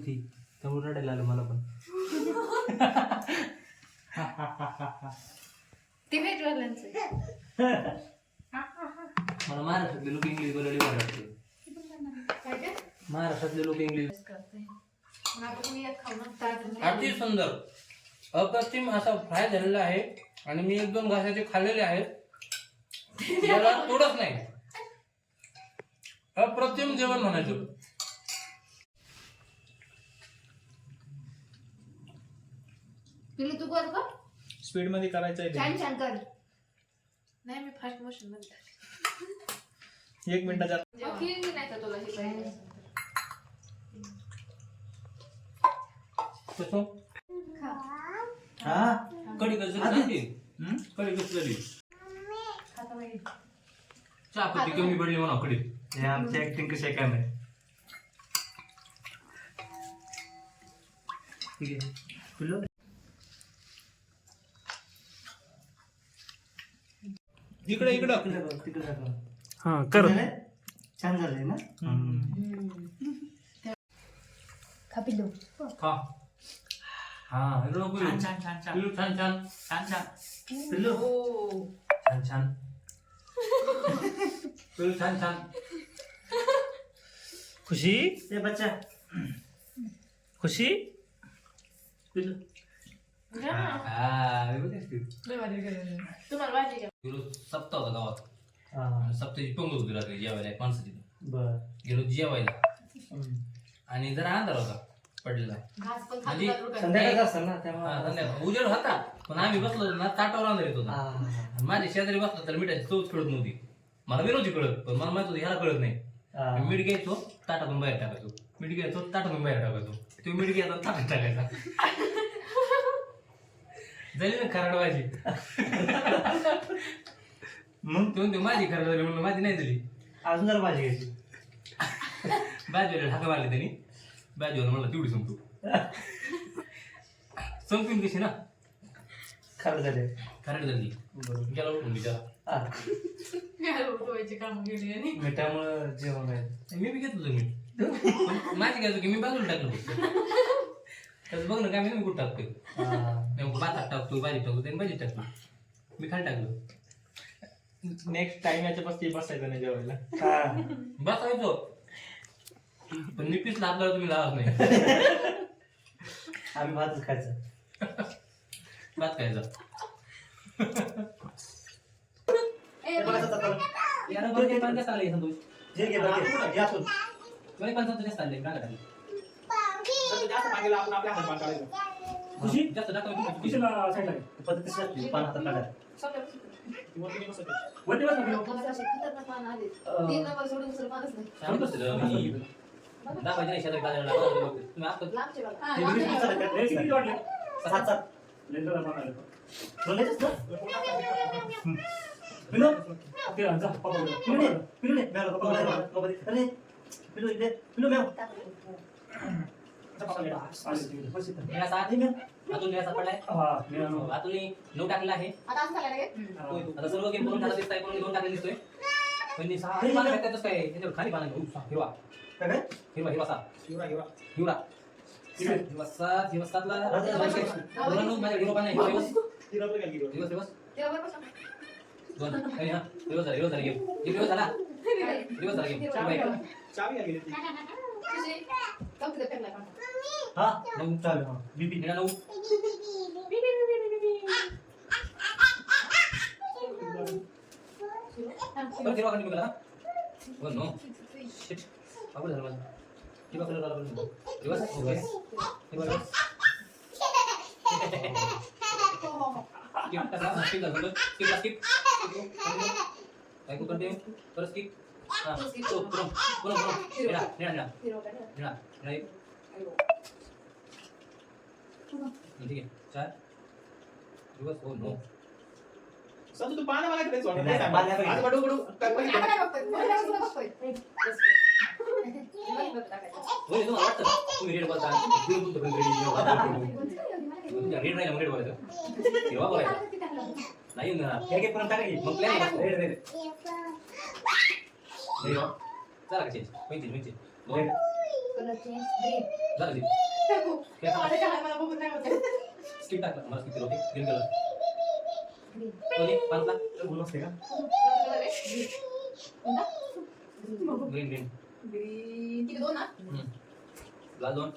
होती त्यामुळे रडायला आलं मला पण. ते वेगळ्यांचं मला महाराष्ट्रातले लोक इंग्लिश बोलायला वाटते. महाराष्ट्रातले लोक इंग्लिश अति सुंदर अप्रतिम असा फ्राय झालेला आहे आणि मी 1-2 घासाचे खाल्लेले आहेत. याला तोडच नाही. अप्रतिम जेवण म्हणायचं. पिली तू कर का स्पीड मध्ये करायचंय ते. छान छान कर. नाही मी फास्ट मोशन मध्ये 1 मिनिटाच्या केली नाही का तुला ही पाहिजे कसं हा कढी कसं झाली. कढी कसं झाली. चहा पत्ती कमी पडली म्हणा कढी. हे आमची ऍक्टिंग कशी आहे काय माहिती. ठीक आहे पिल्लू इकडे तिकडे हा कर. छान झालंय ना. खा पिल्लू खा हा पिल्लू छान छान छान पिल्लू छान छान छान छान पिल्लू छान छान पिल्लू छान छान. खुशी ए बच्चा खुशी पिल्लू हा तुम्हाला वाटली का गेलो सप्ताह होता गावात. हा सप्ताची पंगत होती रात्री जेवायला माणसाची. बर गेलो जेवायला आणि जरा अंधार होता पडलेला. घास पण म्हणजे संध्याकाळचं असतं ना त्यामुळे हा, संध्याकाळ उजेड होता पण आम्ही बसलो ना ताटावर अंधार येत होता. आणि माझ्या शेजारी बसलो तर मिठाची चवच कळत नव्हती. मला विनोदी कळत पण मला माहित होतं ह्याला कळत नाही. मीठ घ्यायचो ताटातून बाहेर टाकायचो. मीठ घ्यायचो ताटातून बाहेर टाकायचो. तो मीठ घ्यायचा ताटात टाकायचा. झाली ना खराड भाजी. मग तो म्हणतो माझी खराड झाली म्हणून माझी नाही झाली. अजून जरा भाजी घ्यायची. भाजीवाला ढाका मारले त्यांनी. भाजीवाला मला तेवढी संपतो. संपीन कशी ना खरं झाले खराड झाली. गेला उठून बिचारा. काम केली आणि मिठामुळं जेवण आहे. मी बी घेतलं मीठ. माझी घ्यायचो की मी बाजूला टाकलं फक्त. त्याचं बघ ना काय मी कुठं टाकतोय. भातात टाकतो भाजी टाकतो त्यांनी भाजी टाकतो. मी खाली टाकलो. नेक्स्ट टाइम याच्या पास बसायचं नाही जेवायला. बसायचो पण मी पीस लागल्यावर तुम्ही लावत नाही. आम्ही भातच खायचं. भात खायचा. यार बरं ते पण जास्त आले संतोष. जे घे बघ यातून बरे पण संतोष जास्त आले का टाकले. जास्त मागेला आपण आपल्या हातात काढायचं. खुशी जास्त टाकलं किशोला साईडला पद्धतीने लागते पान हातात काढायला. वरती बस वरती बस खतरनाक पान आले. 3 नंबर सोडून दुसरं पानच नाही. सांगतोस दाखवायचे नाही शेतात गाजर तुम्ही आता लांबचे बघा. हे किती वाटले 7 लेंडर पान आले. बोलायचंच ना पिलो ते जा पापा पिलो पिलो ने मेरा पापा अरे पिलो इकडे पिलो मेव मेरा साथ है अतुल मेरा साथ पडलाय. अतुलने 9 टाकलेला आहे. आता असं झालं रे. आता सर्व गेम करून टाकला दिसतोय कोणी 2 टाकले दिसतोय. पण 6 पान भेटतातच काय याच्यावर खाली पान हिरवा काय हिरवा सात हिवरा हिवरा हिरवा हिरवा सातला माझ्या हिरवा पान आहे. तिला पण गेली दिवस तेव्हा बरोबर सांग. दोन काही ना दिवस झाला गेम दिवस झाला गेम चावी गेली ती तुझे कम्प्लीट करला का हां मग चालेल हां बीपी निघा 9 पण हिरवा कंटिन्यू केला. वन नो शिट बाबू झाला माझा हिरवा कलर आला पण दिवस ओके हिरवा स्किप करा स्किप करा स्किप ऐकू कंटिन्यू परत स्किप हां तो पुन्हा निळा राईट ठीक आहे 4 दिवस हो नो संतू तू पाना मला करायचं वाटत नाही आज बडू बडू काय बघतोय मला बघतोय होय तुम्हाला वाटतं तुम्ही रेड बोलता रेड नाही रेड बोलायचं तेव्हा बोलायचं नाही ना हे घे पुन्हा टाका मग प्लॅन रेड रेड चला का चेंज 25 कलर चेंज ग्रीन झालं ते. मला बघून नाही होत स्किप टाकला मला स्किप केलं okay green colour green okay पाचला बोल असते का कलर आहे ग्रीन ग्रीन ग्रीन ग्रीन किती दोन ना लाल 2